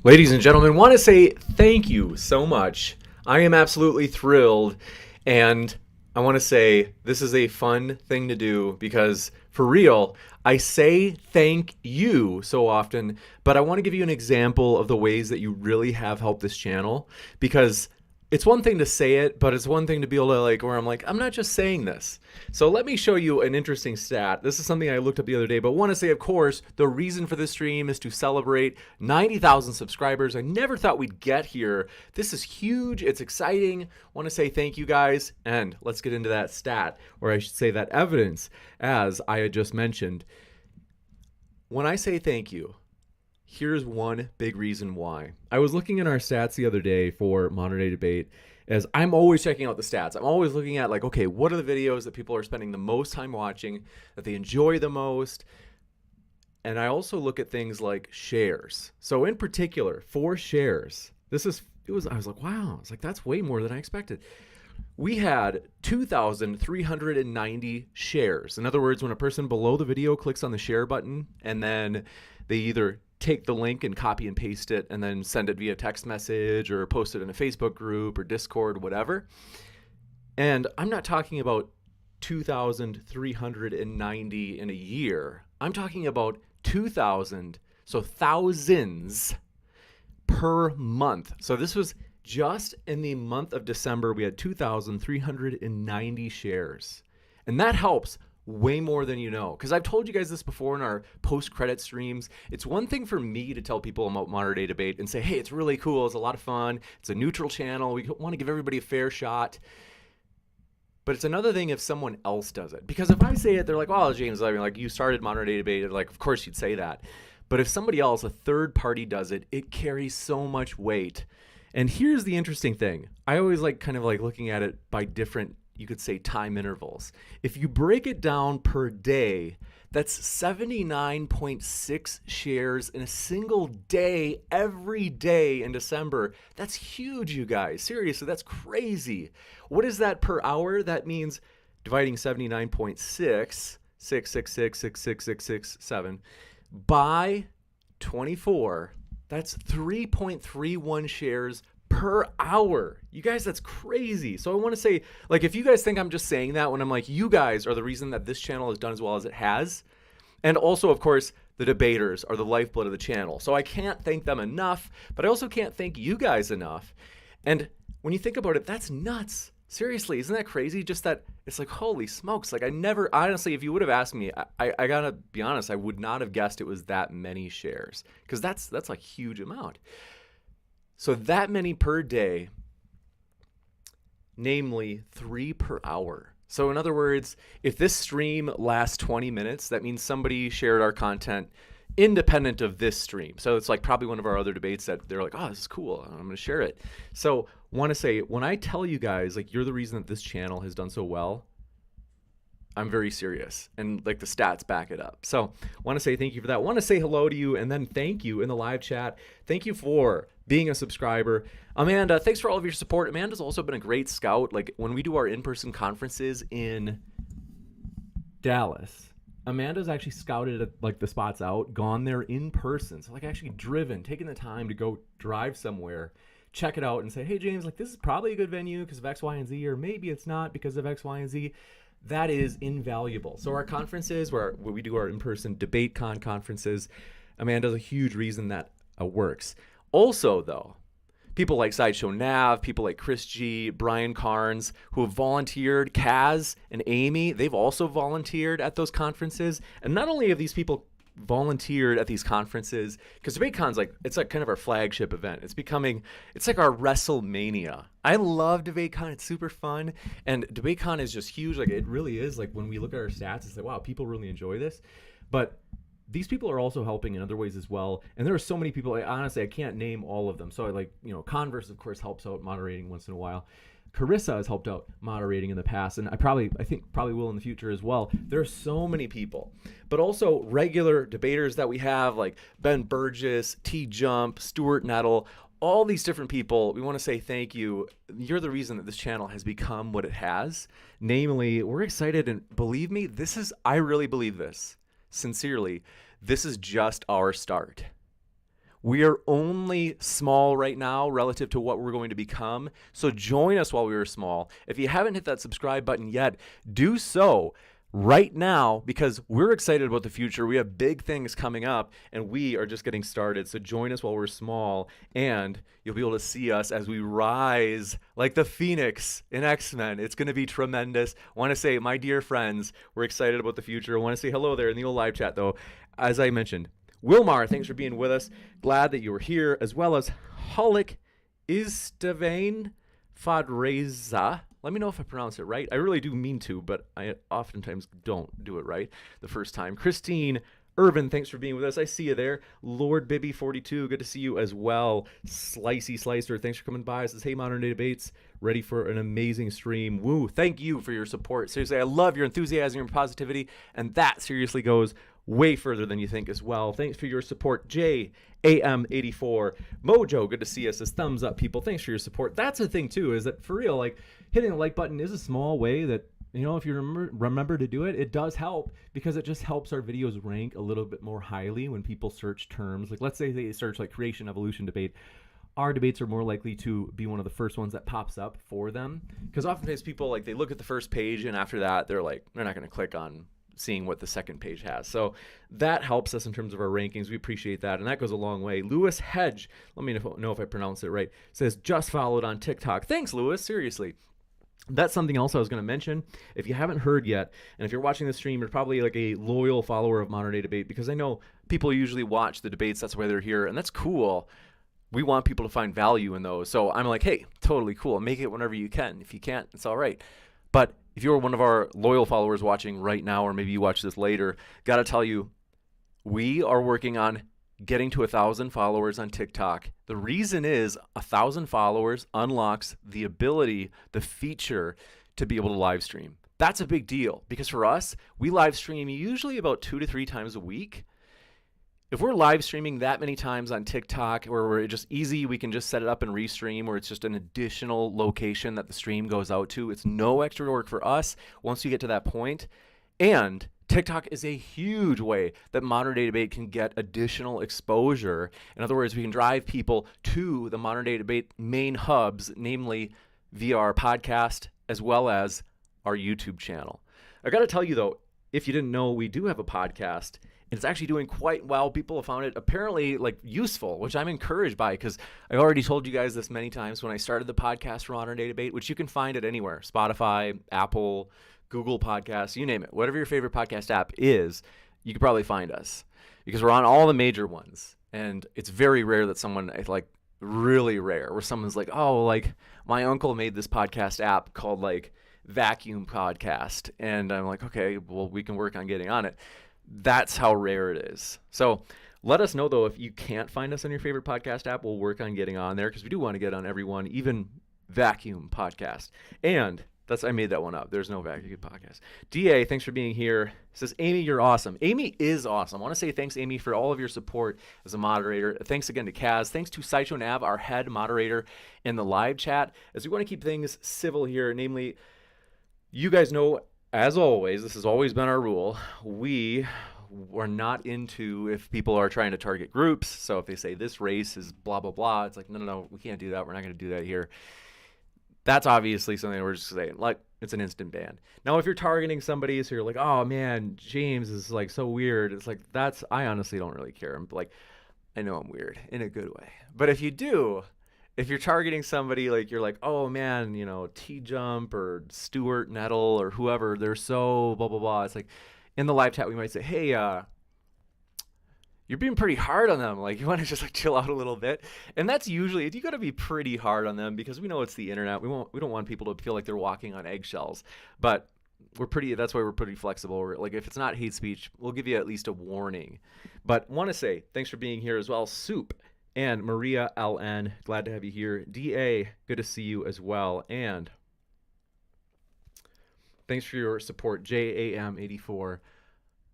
Ladies and gentlemen, want to say thank you so much. I am absolutely thrilled, and I want to say this is a fun thing to do because, for real, I say thank you so often, but I want to give you an example of the ways that you really have helped this channel, because it's one thing to say it, but it's one thing to be able to where I'm like, I'm not just saying this. So let me show you an interesting stat. This is something I looked up the other day, but want to say, of course, the reason for this stream is to celebrate 90,000 subscribers. I never thought we'd get here. This is huge. It's exciting. Want to say thank you guys. And let's get into that stat, or I should say that evidence, as I had just mentioned. When I say thank you, here's one big reason why. I was looking at our stats the other day for Modern Day Debate, as I'm always checking out the stats. I'm always looking at okay, what are the videos that people are spending the most time watching, that they enjoy the most? And I also look at things like shares. So in particular, for shares, I was like, wow, it's like that's way more than I expected. We had 2,390 shares. In other words, when a person below the video clicks on the share button and then they either take the link and copy and paste it and then send it via text message or post it in a Facebook group or Discord, whatever. And I'm not talking about 2,390 in a year. I'm talking about 2,000, so thousands per month. So this was just in the month of December, we had 2,390 shares. And that helps way more than you know, because I've told you guys this before in our post-credit streams. It's one thing for me to tell people about Modern Day Debate and say, hey, it's really cool, it's a lot of fun, it's a neutral channel, we want to give everybody a fair shot. But it's another thing if someone else does it, because if I say it, they're like, oh, James, I mean, you started Modern Day Debate, and of course you'd say that. But if somebody else, a third party, does it, it carries so much weight. And here's the interesting thing. I always kind of looking at it by different, you could say, time intervals. If you break it down per day, that's 79.6 shares in a single day, every day in December. That's huge, you guys. Seriously, that's crazy. What is that per hour? That means dividing 79.6, 6666667, by 24, that's 3.31 shares per hour. You guys, that's crazy. So I want to say, if you guys think I'm just saying that when I'm you guys are the reason that this channel has done as well as it has. And also, of course, the debaters are the lifeblood of the channel. So I can't thank them enough, but I also can't thank you guys enough. And when you think about it, that's nuts. Seriously, isn't that crazy? Just that it's holy smokes. I never, honestly, if you would have asked me, I gotta be honest, I would not have guessed it was that many shares, because that's a huge amount. So that many per day, namely 3 per hour. So in other words, if this stream lasts 20 minutes, that means somebody shared our content independent of this stream. So it's probably one of our other debates that they're like, oh, this is cool, I'm gonna share it. So want to say, when I tell you guys you're the reason that this channel has done so well, I'm very serious, and the stats back it up. So want to say thank you for that. Want to say hello to you, and then thank you in the live chat. Thank you for being a subscriber. Amanda, thanks for all of your support. Amanda's also been a great scout. When we do our in-person conferences in Dallas, Amanda's actually scouted the spots out, gone there in person. So actually driven, taking the time to go drive somewhere, check it out and say, hey, James, this is probably a good venue because of X, Y, and Z, or maybe it's not because of X, Y, and Z. That is invaluable. So our conferences, where we do our in-person debate conferences, Amanda's a huge reason that works. Also, though, people like Sideshow Nav, people like Chris G, Brian Carnes, who have volunteered, Kaz and Amy, they've also volunteered at those conferences. And not only have these people volunteered at these conferences, because DebateCon's it's kind of our flagship event. It's our WrestleMania. I love DebateCon. It's super fun, and DebateCon is just huge. It really is. When we look at our stats, it's wow, people really enjoy this. But these people are also helping in other ways as well, and there are so many people. Honestly, I can't name all of them. So Converse, of course, helps out moderating once in a while. Carissa has helped out moderating in the past, and I think probably will in the future as well. There are so many people, but also regular debaters that we have, like Ben Burgess, T Jump, Stuart Nettle, all these different people. We want to say thank you. You're the reason that this channel has become what it has. Namely, we're excited, and believe me, I really believe this sincerely. This is just our start. We are only small right now relative to what we're going to become. So join us while we are small. If you haven't hit that subscribe button yet, do so right now, because we're excited about the future. We have big things coming up and we are just getting started. So join us while we're small, and you'll be able to see us as we rise like the Phoenix in X-Men. It's going to be tremendous. I want to say, my dear friends, we're excited about the future. I want to say hello there in the old live chat though. As I mentioned, Wilmar, thanks for being with us. Glad that you were here, as well as Hulik Istavain Fadreza. Let me know if I pronounce it right. I really do mean to, but I oftentimes don't do it right the first time. Christine Irvin, thanks for being with us. I see you there. Lord Bibby 42, good to see you as well. Slicey Slicer, thanks for coming by. Says, hey, Modern Day Debates, ready for an amazing stream. Woo, thank you for your support. Seriously, I love your enthusiasm and positivity, and that seriously goes way further than you think as well. Thanks for your support. JAM84 Mojo, good to see us. Says, thumbs up, people. Thanks for your support. That's the thing too, is that for real, like, hitting the like button is a small way that, you know, if you remember to do it, it does help, because it just helps our videos rank a little bit more highly when people search terms. Like, let's say they search like creation evolution debate. Our debates are more likely to be one of the first ones that pops up for them, because oftentimes people, like, they look at the first page and after that they're not going to click on seeing what the second page has. So that helps us in terms of our rankings. We appreciate that, and that goes a long way. Lewis Hedge, let me know if I pronounce it right, says, just followed on TikTok. Thanks, Lewis. Seriously. That's something else I was going to mention. If you haven't heard yet, and if you're watching the stream, you're probably like a loyal follower of Modern Day Debate, because I know people usually watch the debates. That's why they're here, and that's cool. We want people to find value in those. So I'm like, hey, totally cool. Make it whenever you can. If you can't, it's all right. But if you're one of our loyal followers watching right now, or maybe you watch this later, got to tell you, we are working on getting to 1,000 followers on TikTok. The reason is 1,000 followers unlocks the ability, the feature to be able to live stream. That's a big deal, because for us, we live stream usually about 2 to 3 times a week. If we're live streaming that many times on TikTok, where we're just easy, we can just set it up and restream, or it's just an additional location that the stream goes out to. It's no extra work for us once you get to that point. And TikTok is a huge way that Modern Day Debate can get additional exposure. In other words, we can drive people to the Modern Day Debate main hubs, namely via our podcast as well as our YouTube channel. I got to tell you, though, if you didn't know, we do have a podcast. It's actually doing quite well. People have found it apparently like useful, which I'm encouraged by, because I already told you guys this many times when I started the podcast for Modern Day Debate, which you can find it anywhere: Spotify, Apple, Google Podcasts, you name it. Whatever your favorite podcast app is, you can probably find us, because we're on all the major ones. And it's very rare that someone, like really rare, where someone's like, oh, like my uncle made this podcast app called like Vacuum Podcast. And I'm like, okay, well, we can work on getting on it. That's how rare it is. So let us know, though, if you can't find us on your favorite podcast app. We'll work on getting on there, because we do want to get on everyone, even Vacuum Podcast. And I made that one up. There's no Vacuum Podcast. DA, thanks for being here. Says, Amy, you're awesome. Amy is awesome. I want to say thanks, Amy, for all of your support as a moderator. Thanks again to Kaz. Thanks to Sideshow Nav, our head moderator in the live chat, as we want to keep things civil here. Namely, you guys know, as always, this has always been our rule. We are not into if people are trying to target groups. So if they say this race is blah, blah, blah, it's like, no, we can't do that. We're not going to do that here. That's obviously something we're just saying, like, it's an instant ban. Now, if you're targeting somebody, so you're like, oh man, James is like so weird. It's like, I honestly don't really care. I'm like, I know I'm weird in a good way. But if you do, if you're targeting somebody, like, you're like, oh man, you know, T-Jump or Stuart Nettle or whoever, they're so blah, blah, blah. It's like, in the live chat, we might say, hey, you're being pretty hard on them. Like, you want to just like chill out a little bit. And that's usually, you got to be pretty hard on them, because we know it's the internet. We don't want people to feel like they're walking on eggshells. But that's why we're pretty flexible. We're like, if it's not hate speech, we'll give you at least a warning. But want to say thanks for being here as well. Soup and Maria LN, glad to have you here. DA, good to see you as well. And thanks for your support, JAM84.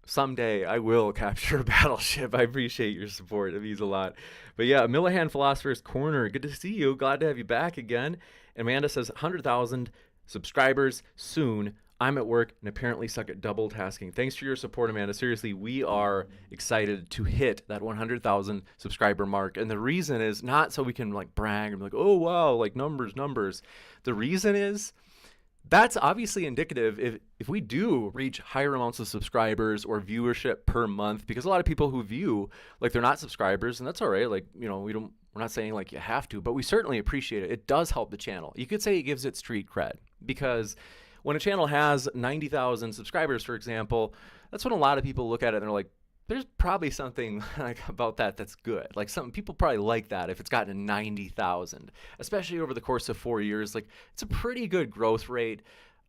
Someday I will capture a battleship. I appreciate your support. It means a lot. But yeah, Millihan Philosopher's Corner, good to see you. Glad to have you back again. And Amanda says 100,000 subscribers soon. I'm at work and apparently suck at double tasking. Thanks for your support, Amanda. Seriously, we are excited to hit that 100,000 subscriber mark. And the reason is not so we can like brag and be like, oh, wow, like numbers. The reason is that's obviously indicative if we do reach higher amounts of subscribers or viewership per month, because a lot of people who view, like, they're not subscribers, and that's all right. Like, you know, we're not saying like you have to, but we certainly appreciate it. It does help the channel. You could say it gives it street cred, because when a channel has 90,000 subscribers, for example, that's when a lot of people look at it and they're like, there's probably something like about that's good. Like, some people probably like that if it's gotten to 90,000, especially over the course of 4 years. Like, it's a pretty good growth rate.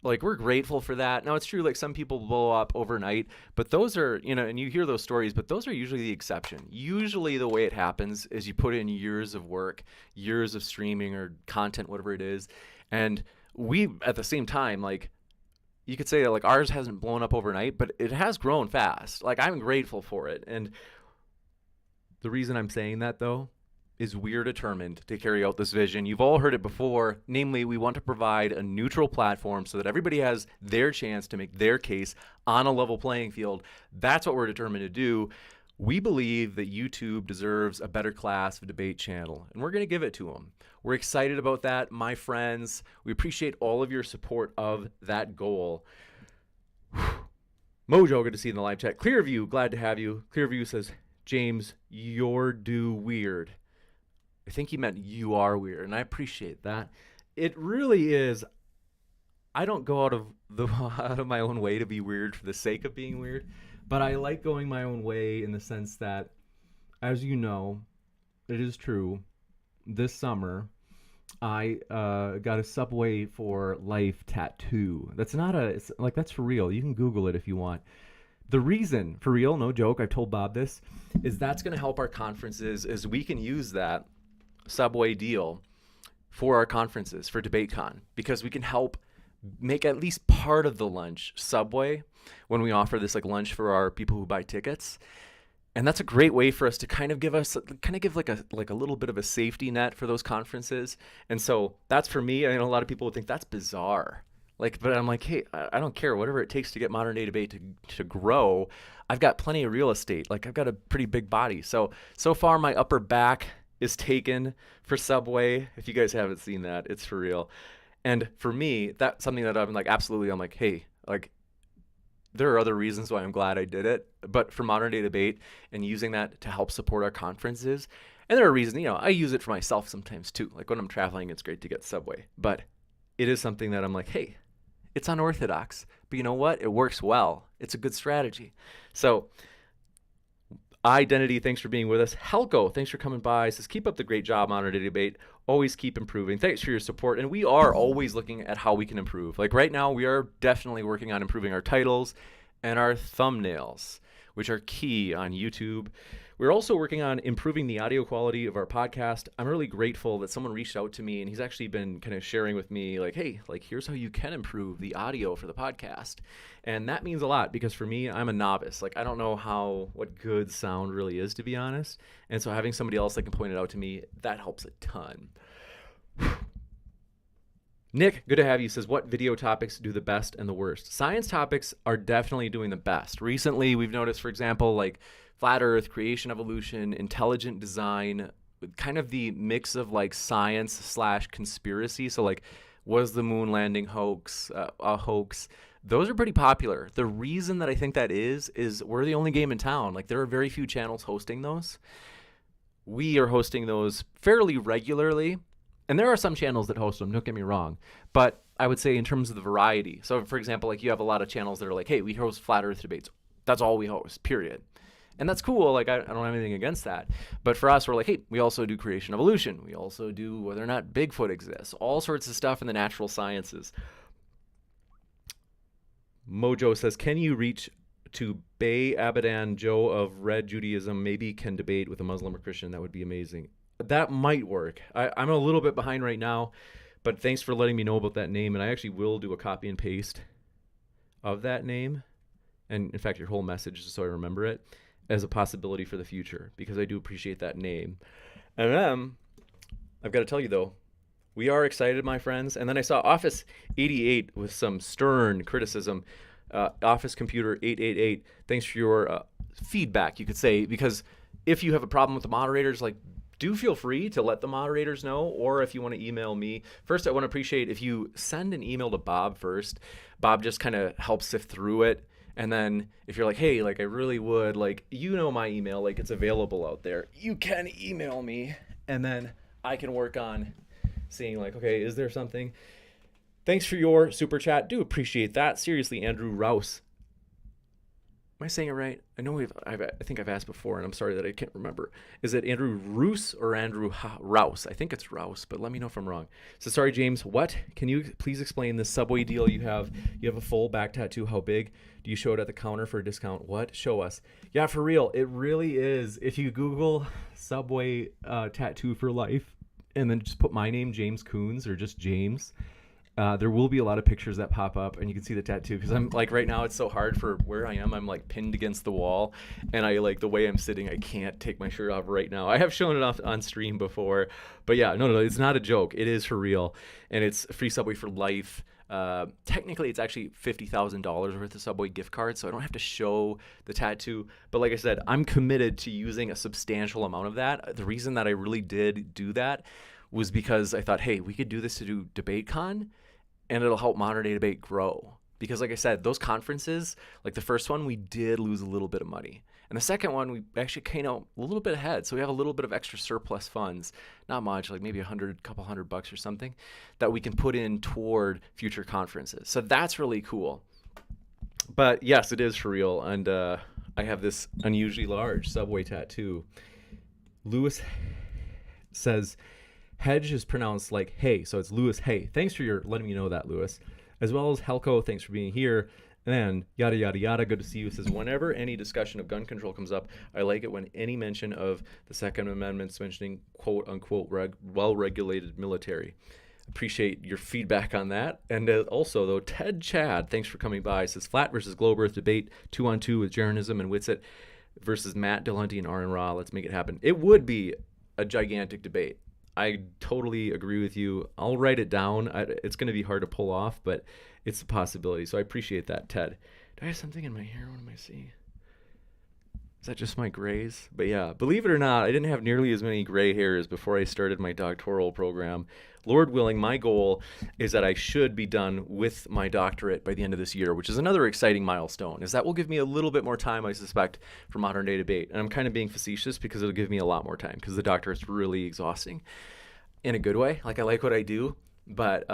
Like, we're grateful for that. Now, it's true, like, some people blow up overnight, but those are, you know, and you hear those stories, but those are usually the exception. Usually the way it happens is you put in years of work, years of streaming or content, whatever it is. And we, at the same time, like, you could say that, like, ours hasn't blown up overnight, but it has grown fast. Like, I'm grateful for it. And the reason I'm saying that, though, is we're determined to carry out this vision. You've all heard it before. Namely, we want to provide a neutral platform so that everybody has their chance to make their case on a level playing field. That's what we're determined to do. We believe that YouTube deserves a better class of debate channel, and we're going to give it to them. We're excited about that, my friends. We appreciate all of your support of that goal. Mojo, good to see you in the live chat. Clearview, glad to have you. Clearview says, James, you're do weird. I think he meant you are weird, and I appreciate that. It really is. I don't go out of my own way to be weird for the sake of being weird, but I like going my own way in the sense that, as you know, it is true. This summer, I got a Subway for Life tattoo. That's not it's like, that's for real. You can Google it if you want. The reason, for real, no joke, I've told Bob this, is that's going to help our conferences, as we can use that Subway deal for our conferences, for DebateCon, because we can help make at least part of the lunch Subway when we offer this, like, lunch for our people who buy tickets. And that's a great way for us to kind of give like a little bit of a safety net for those conferences. And so that's, for me, I know a lot of people would think that's bizarre. Like, but I'm like, hey, I don't care. Whatever it takes to get modern day debate to grow. I've got plenty of real estate. Like, I've got a pretty big body. So far my upper back is taken for Subway. If you guys haven't seen that, it's for real. And for me, that's something that I'm like, absolutely, I'm like, hey, like, there are other reasons why I'm glad I did it, but for modern day debate and using that to help support our conferences. And there are reasons, you know, I use it for myself sometimes too. Like, when I'm traveling, it's great to get Subway, but it is something that I'm like, hey, it's unorthodox, but you know what? It works well. It's a good strategy. So, Identity, thanks for being with us. Helco, thanks for coming by. Says, keep up the great job, Modern Day Debate. Always keep improving. Thanks for your support. And we are always looking at how we can improve. Like, right now, we are definitely working on improving our titles and our thumbnails, which are key on YouTube. We're also working on improving the audio quality of our podcast. I'm really grateful that someone reached out to me, and he's actually been kind of sharing with me, like, hey, like, here's how you can improve the audio for the podcast. And that means a lot, because for me, I'm a novice. Like, I don't know what good sound really is, to be honest. And so having somebody else that can point it out to me, that helps a ton. Nick, good to have you, says, what video topics do the best and the worst? Science topics are definitely doing the best. Recently, we've noticed, for example, like, flat earth, creation, evolution, intelligent design, kind of the mix of, like, science / conspiracy. So, like, was the moon landing a hoax? Those are pretty popular. The reason that I think that is we're the only game in town. Like, there are very few channels hosting those. We are hosting those fairly regularly. And there are some channels that host them, don't get me wrong. But I would say in terms of the variety. So, for example, like, you have a lot of channels that are like, hey, we host flat earth debates. That's all we host, period. And that's cool. Like, I don't have anything against that. But for us, we're like, hey, we also do creation evolution. We also do whether or not Bigfoot exists. All sorts of stuff in the natural sciences. Mojo says, can you reach to Bay Abadan Joe of Red Judaism? Maybe can debate with a Muslim or Christian. That would be amazing. That might work. I'm a little bit behind right now, but thanks for letting me know about that name. And I actually will do a copy and paste of that name. And in fact, your whole message, just so I remember it, as a possibility for the future, because I do appreciate that name. And then I've got to tell you, though, We are excited, my friends. And then I saw Office 88 with some stern criticism. Office Computer 888, thanks for your feedback, you could say, because if you have a problem with the moderators, like, do feel free to let the moderators know, or if you want to email me. First, I want to appreciate if you send an email to Bob first. Bob just kind of helps sift through it. And then if you're like, hey, like I really would, like, you know my email, like it's available out there. You can email me, and then I can work on seeing like, okay, is there something? Thanks for your super chat. Do appreciate that. Seriously, Andrew Rouse. Am I saying it right? I know I think I've asked before, and I'm sorry that I can't remember. Is it Andrew Roos or Andrew Rouse? I think it's Rouse, but let me know if I'm wrong. So sorry, James. What? Can you please explain this Subway deal you have? You have a full back tattoo. How big? Do you show it at the counter for a discount? What? Show us. Yeah, for real. It really is. If you Google Subway tattoo for life, and then just put my name, James Coons, or just James, there will be a lot of pictures that pop up, and you can see the tattoo, because I'm like, right now it's so hard for where I am. I'm like pinned against the wall, and I like the way I'm sitting, I can't take my shirt off right now. I have shown it off on stream before, but yeah, no, it's not a joke. It is for real, and it's free Subway for life. Technically it's actually $50,000 worth of Subway gift cards, so I don't have to show the tattoo, but like I said, I'm committed to using a substantial amount of that. The reason that I really did do that was because I thought, hey, we could do this to do DebateCon, and it'll help Modern Day Debate grow. Because like I said, those conferences, like the first one, we did lose a little bit of money. And the second one, we actually came out a little bit ahead. So we have a little bit of extra surplus funds, not much, like maybe couple hundred bucks or something, that we can put in toward future conferences. So that's really cool. But yes, it is for real. And I have this unusually large Subway tattoo. Lewis says, Hedge is pronounced like hey, so it's Lewis Hey. Thanks for your letting me know that, Lewis. As well as Helco, thanks for being here. And then yada yada yada, good to see you. Says whenever any discussion of gun control comes up, I like it when any mention of the Second Amendment's mentioning quote unquote well-regulated military. Appreciate your feedback on that. And also though, Ted Chad, thanks for coming by. Says flat versus globe earth debate 2-on-2 with Jeranism and Witsit versus Matt Dillahunty and Aaron Ra. Let's make it happen. It would be a gigantic debate. I totally agree with you. I'll write it down. It's going to be hard to pull off, but it's a possibility. So I appreciate that, Ted. Do I have something in my hair? What am I seeing? Is that just my grays? But yeah, believe it or not, I didn't have nearly as many gray hairs before I started my doctoral program. Lord willing, my goal is that I should be done with my doctorate by the end of this year, which is another exciting milestone, is that will give me a little bit more time, I suspect, for Modern Day Debate. And I'm kind of being facetious because it'll give me a lot more time because the doctorate's really exhausting in a good way. Like I like what I do, but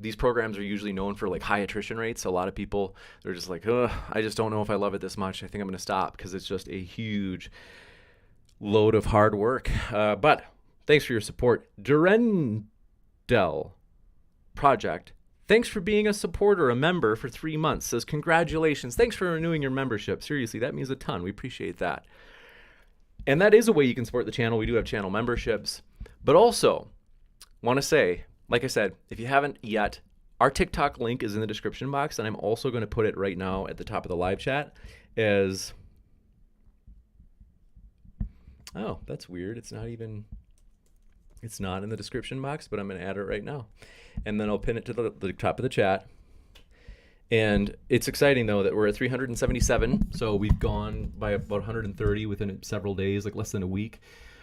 these programs are usually known for like high attrition rates. So a lot of people, they're just like, I just don't know if I love it this much. I think I'm going to stop because it's just a huge load of hard work. But thanks for your support. Durendel Project, thanks for being a supporter, a member for 3 months. Says, congratulations. Thanks for renewing your membership. Seriously, that means a ton. We appreciate that. And that is a way you can support the channel. We do have channel memberships. But also, want to say, like I said, if you haven't yet, our TikTok link is in the description box, and I'm also going to put it right now at the top of the live chat as... Oh, that's weird. It's not in the description box, but I'm going to add it right now. And then I'll pin it to the top of the chat. And it's exciting, though, that we're at 377. So we've gone by about 130 within several days, like less than a week.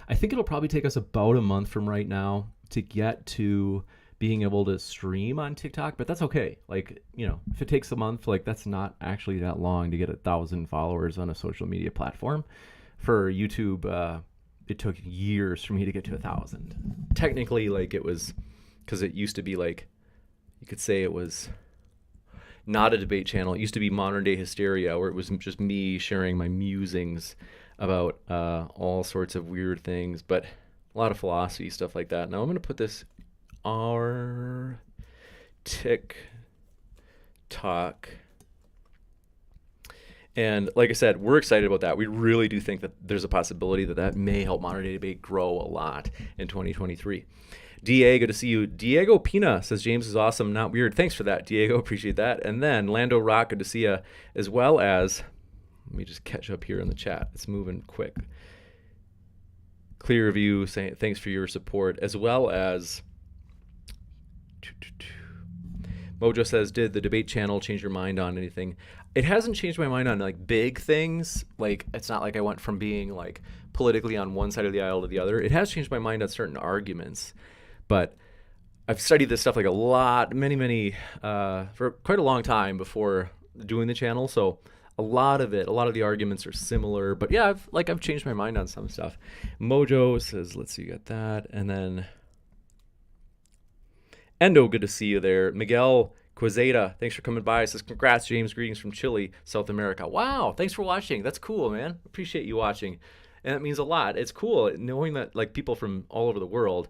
I think it'll probably take us about a month from right now to get to being able to stream on TikTok, but that's okay. Like, you know, if it takes a month, like that's not actually that long to get 1,000 followers on a social media platform. For YouTube, it took years for me to get to 1,000. Technically, like it was, because it used to be like, you could say it was not a debate channel. It used to be Modern Day Hysteria, where it was just me sharing my musings about all sorts of weird things, but a lot of philosophy, stuff like that. Now I'm going to put this our TikTok. And like I said, we're excited about that. We really do think that there's a possibility that that may help Modern Day Debate grow a lot in 2023. DA, good to see you. Diego Pina says, James is awesome, not weird. Thanks for that, Diego. Appreciate that. And then Lando Rock, good to see you, as well as, let me just catch up here in the chat. It's moving quick. Clear Review saying thanks for your support, as well as Mojo says, did the debate channel change your mind on anything? It hasn't changed my mind on like big things. Like, it's not like I went from being like politically on one side of the aisle to the other. It has changed my mind on certain arguments, but I've studied this stuff like a lot, many, for quite a long time before doing the channel. So a lot of the arguments are similar, but yeah, I've changed my mind on some stuff. Mojo says, let's see, you got that. And then Endo, good to see you there. Miguel Quizeta, thanks for coming by. Says, congrats, James. Greetings from Chile, South America. Wow, thanks for watching. That's cool, man. Appreciate you watching. And that means a lot. It's cool knowing that like people from all over the world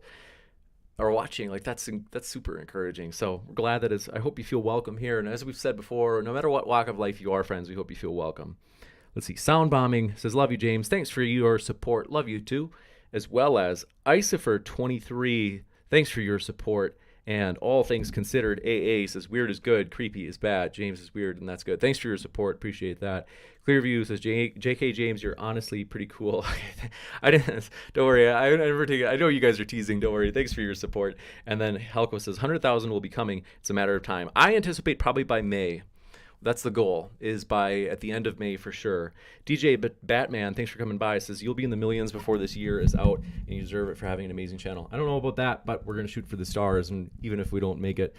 are watching. Like that's super encouraging. So we're glad that I hope you feel welcome here. And as we've said before, no matter what walk of life you are, friends, we hope you feel welcome. Let's see. Sound Bombing says, love you, James. Thanks for your support. Love you too. As well as Icifer23, thanks for your support. And All Things Considered, AA says, weird is good, creepy is bad. James is weird, and that's good. Thanks for your support. Appreciate that. Clearview says, JK James, you're honestly pretty cool. I didn't. Don't worry. I never take it. I know you guys are teasing. Don't worry. Thanks for your support. And then Helco says, 100,000 will be coming. It's a matter of time. I anticipate probably by May. That's the goal, is at the end of May for sure. DJ Batman, thanks for coming by, says, you'll be in the millions before this year is out, and you deserve it for having an amazing channel. I don't know about that, but we're going to shoot for the stars, and even if we don't make it,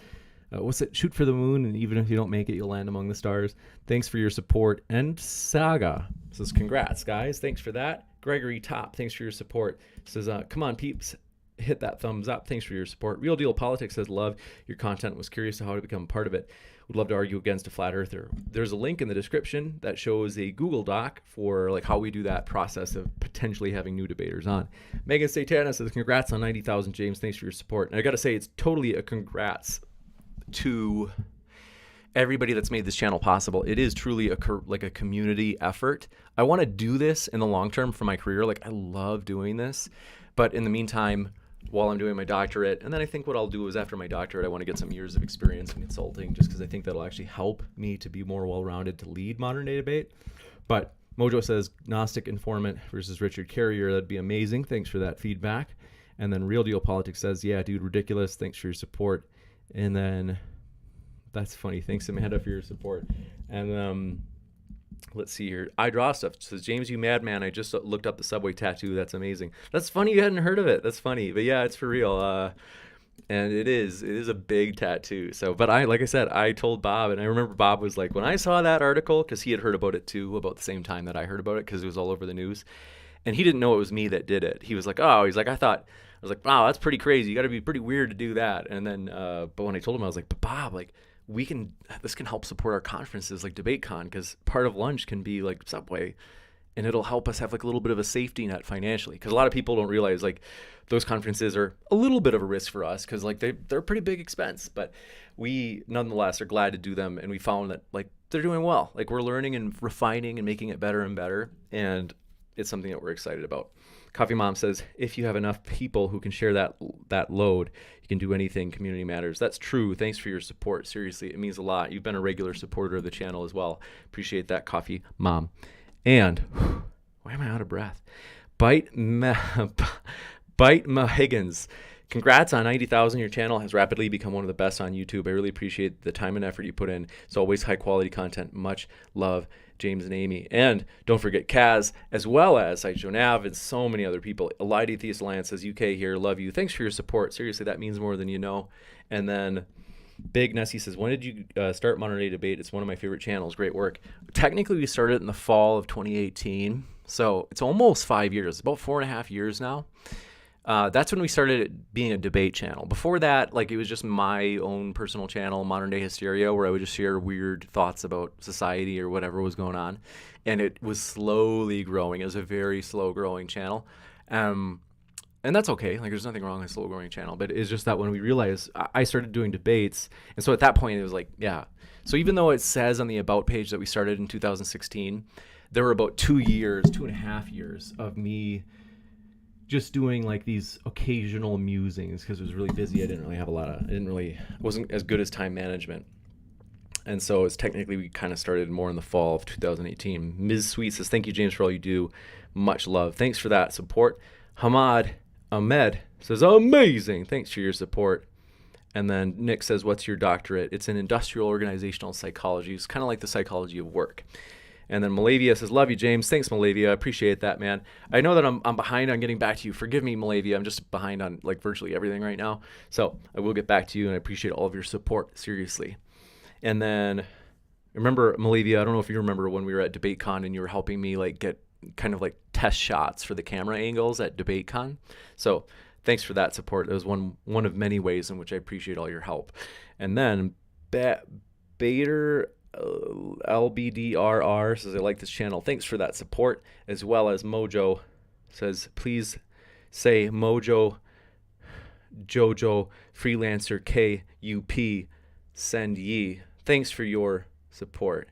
shoot for the moon, and even if you don't make it, you'll land among the stars. Thanks for your support. And Saga says, congrats, guys. Thanks for that. Gregory Top, thanks for your support. Says, come on, peeps. Hit that thumbs up. Thanks for your support. Real Deal Politics says, love your content. Was curious to how to become part of it. Would love to argue against a flat earther. There's a link in the description that shows a Google Doc for like how we do that process of potentially having new debaters on. Megan Satana says, congrats on 90,000, James. Thanks for your support. And I got to say, it's totally a congrats to everybody that's made this channel possible. It is truly a community effort. I want to do this in the long term for my career. Like, I love doing this, but in the meantime, while I'm doing my doctorate, and then I think what I'll do is after my doctorate, I want to get some years of experience in consulting, just because I think that'll actually help me to be more well-rounded to lead modern day debate. But Mojo says, Gnostic Informant versus Richard Carrier. That'd be amazing. Thanks for that feedback. And then Real Deal Politics says, yeah, dude, ridiculous. Thanks for your support. And then that's funny. Thanks, Amanda, for your support. And let's see here. I Draw Stuff says, James, you madman. I just looked up the subway tattoo. That's amazing. That's funny you hadn't heard of it. That's funny. But yeah, it's for real. And it is a big tattoo. So, but like I said, I told Bob, and I remember Bob was like, when I saw that article, because he had heard about it too, about the same time that I heard about it, because it was all over the news. And he didn't know it was me that did it. He was like, I was like, wow, that's pretty crazy. You got to be pretty weird to do that. And then, but when I told him, I was like, but Bob, like, this can help support our conferences like DebateCon, because part of lunch can be like Subway, and it'll help us have like a little bit of a safety net financially, because a lot of people don't realize like those conferences are a little bit of a risk for us, because like they're a pretty big expense, but we nonetheless are glad to do them, and we found that like they're doing well. Like, we're learning and refining and making it better and better, and it's something that we're excited about. Coffee Mom says, if you have enough people who can share that load, you can do anything. Community matters. That's true. Thanks for your support. Seriously, it means a lot. You've been a regular supporter of the channel as well. Appreciate that, Coffee Mom. And why am I out of breath? Bite Higgins. Congrats on 90,000. Your channel has rapidly become one of the best on YouTube. I really appreciate the time and effort you put in. It's always high quality content. Much love, James and Amy. And don't forget Kaz, as well as Jonav and so many other people. Allied Atheist Alliance says, UK here, love you. Thanks for your support. Seriously, that means more than you know. And then Big Nessie says, when did you start Modern Day Debate? It's one of my favorite channels. Great work. Technically, we started in the fall of 2018. So it's almost 5 years, about 4.5 years now. That's when we started it being a debate channel. Before that, like, it was just my own personal channel, Modern Day Hysteria, where I would just share weird thoughts about society or whatever was going on. And it was slowly growing. It was a very slow growing channel. And that's okay. Like, there's nothing wrong with a slow growing channel, but it's just that when we realized I started doing debates. And so at that point it was like, yeah. So even though it says on the About page that we started in 2016, there were about 2.5 years of me just doing like these occasional musings, because it was really busy. I wasn't as good as time management. And so it's technically, we kind of started more in the fall of 2018. Ms. Sweet says, thank you, James, for all you do. Much love. Thanks for that support. Ahmed says, amazing. Thanks for your support. And then Nick says, what's your doctorate? It's in industrial organizational psychology. It's kind of like the psychology of work. And then Malavia says, love you, James. Thanks, Malavia. I appreciate that, man. I know that I'm behind on getting back to you. Forgive me, Malavia. I'm just behind on like virtually everything right now. So I will get back to you, and I appreciate all of your support, seriously. And then remember, Malavia, I don't know if you remember when we were at DebateCon and you were helping me like get kind of like test shots for the camera angles at DebateCon. So thanks for that support. That was one of many ways in which I appreciate all your help. And then Bader LBDRR says, I like this channel. Thanks for that support. As well as Mojo says, please say Mojo Jojo Freelancer KUP send ye. Thanks for your support.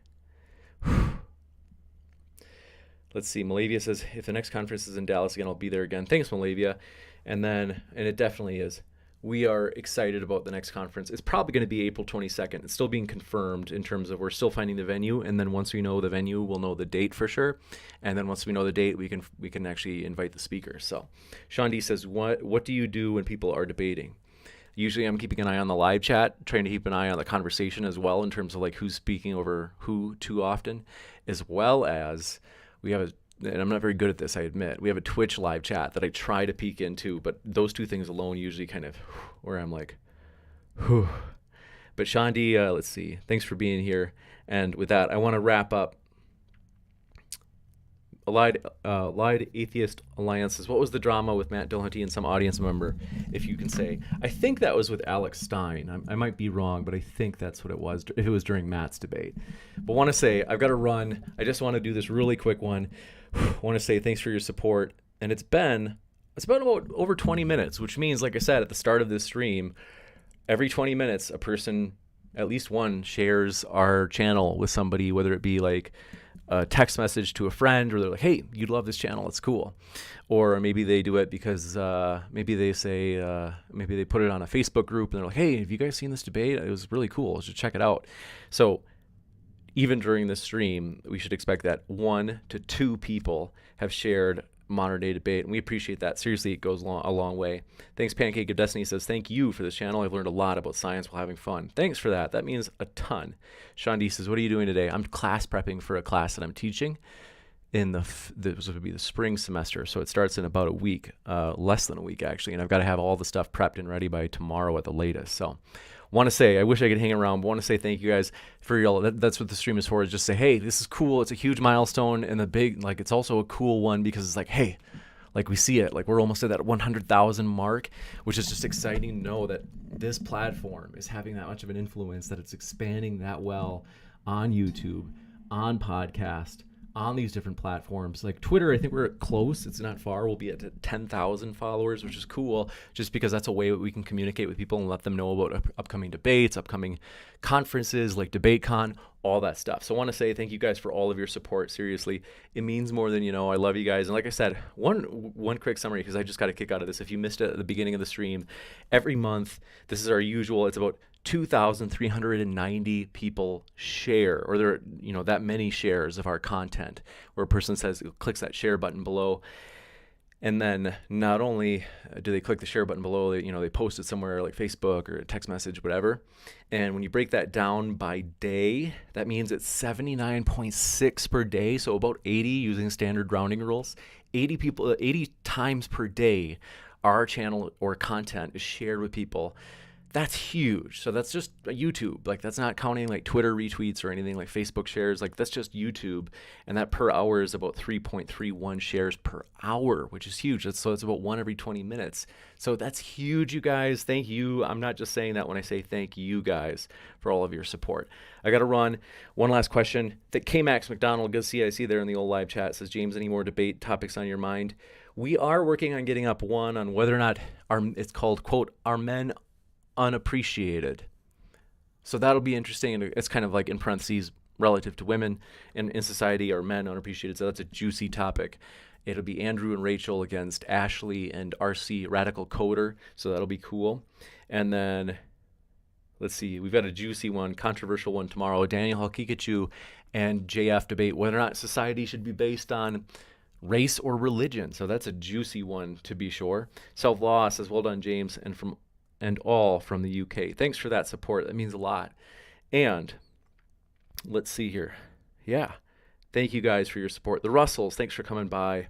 Let's see. Malavia says, if the next conference is in Dallas again, I'll be there again. Thanks, Malavia. And it definitely is. We are excited about the next conference. It's probably going to be April 22nd. It's still being confirmed in terms of we're still finding the venue. And then once we know the venue, we'll know the date for sure. And then once we know the date, we can actually invite the speakers. So Sean D says, what do you do when people are debating? Usually I'm keeping an eye on the live chat, trying to keep an eye on the conversation as well in terms of like who's speaking over who too often, as well as we have and I'm not very good at this, I admit. We have a Twitch live chat that I try to peek into, but those two things alone usually kind of where I'm like, whew. But Shandi, let's see. Thanks for being here. And with that, I want to wrap up. Lied Atheist Alliances. What was the drama with Matt Dillahunty and some audience member, if you can say? I think that was with Alex Stein. I might be wrong, but I think that's what it was, if it was during Matt's debate. But want to say, I've got to run. I just want to do this really quick one. Want to say thanks for your support. And it's been about over 20 minutes, which means, like I said, at the start of this stream, every 20 minutes, a person, at least one, shares our channel with somebody, whether it be like a text message to a friend, or they're like, hey, you love this channel, it's cool. Or maybe they do it because maybe they say, maybe they put it on a Facebook group and they're like, hey, have you guys seen this debate? It was really cool, just check it out. So even during this stream, we should expect that 1 to 2 people have shared modern day debate, and we appreciate that. Seriously, it goes a long way. Thanks, Pancake of Destiny says, thank you for this channel. I've learned a lot about science while having fun. Thanks for that. That means a ton. Sean D says, what are you doing today? I'm class prepping for a class that I'm teaching in this would be the spring semester, so it starts in about a week, less than a week actually, and I've got to have all the stuff prepped and ready by tomorrow at the latest. So want to say, I wish I could hang around, but want to say thank you guys for your, that's what the stream is for, is just say, hey, this is cool. It's a huge milestone, and the big, like, it's also a cool one because it's like, hey, like we see it, like we're almost at that 100,000 mark, which is just exciting to know that this platform is having that much of an influence, that it's expanding that well on YouTube, on podcast, on these different platforms. Like Twitter, I think we're close. It's not far. We'll be at 10,000 followers, which is cool, just because that's a way that we can communicate with people and let them know about upcoming debates, upcoming conferences like DebateCon, all that stuff. So I want to say thank you guys for all of your support. Seriously, it means more than you know. I love you guys. And like I said, one quick summary, because I just got a kick out of this. If you missed it at the beginning of the stream, every month, this is our usual. It's about 2,390 people share, or there are, that many shares of our content, where a person clicks that share button below. And then not only do they click the share button below, they post it somewhere like Facebook or a text message, whatever. And when you break that down by day, that means it's 79.6 per day. So about 80 using standard rounding rules, 80 times per day, our channel or content is shared with people. That's huge. So that's just YouTube. Like, that's not counting like Twitter retweets or anything like Facebook shares. Like, that's just YouTube. And that per hour is about 3.31 shares per hour, which is huge. So it's about 1 every 20 minutes. So that's huge, you guys. Thank you. I'm not just saying that when I say thank you guys for all of your support. I got to run. One last question. That K-Max McDonald, good see, I see there in the old live chat, says, James, any more debate topics on your mind? We are working on getting up one on whether or not it's called, quote, are men unappreciated. So that'll be interesting, and it's kind of like in parentheses relative to women in society, are men unappreciated. So that's a juicy topic. It'll be Andrew and Rachel against Ashley and RC Radical Coder, so that'll be cool. And then let's see, we've got a juicy one, controversial one tomorrow. Daniel Halkikachu and JF debate whether or not society should be based on race or religion. So that's a juicy one to be sure. Self-Law says, well done, James. And from and all from the UK. Thanks for that support. That means a lot. And let's see here. Yeah. Thank you guys for your support. The Russells, thanks for coming by.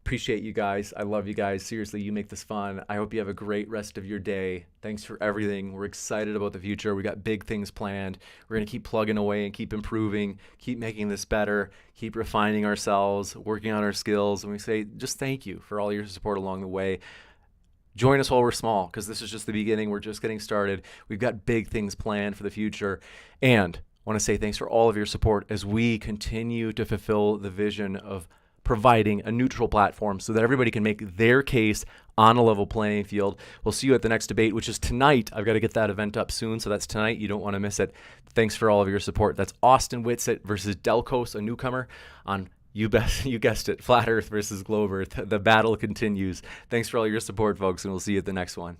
Appreciate you guys. I love you guys. Seriously, you make this fun. I hope you have a great rest of your day. Thanks for everything. We're excited about the future. We got big things planned. We're going to keep plugging away and keep improving, keep making this better, keep refining ourselves, working on our skills. And we say just thank you for all your support along the way. Join us while we're small, because this is just the beginning. We're just getting started. We've got big things planned for the future. And I want to say thanks for all of your support as we continue to fulfill the vision of providing a neutral platform so that everybody can make their case on a level playing field. We'll see you at the next debate, which is tonight. I've got to get that event up soon, so that's tonight. You don't want to miss it. Thanks for all of your support. That's Austin Whitsitt versus Delcos, a newcomer, on you guessed it, Flat Earth versus Globe Earth. The battle continues. Thanks for all your support, folks, and we'll see you at the next one.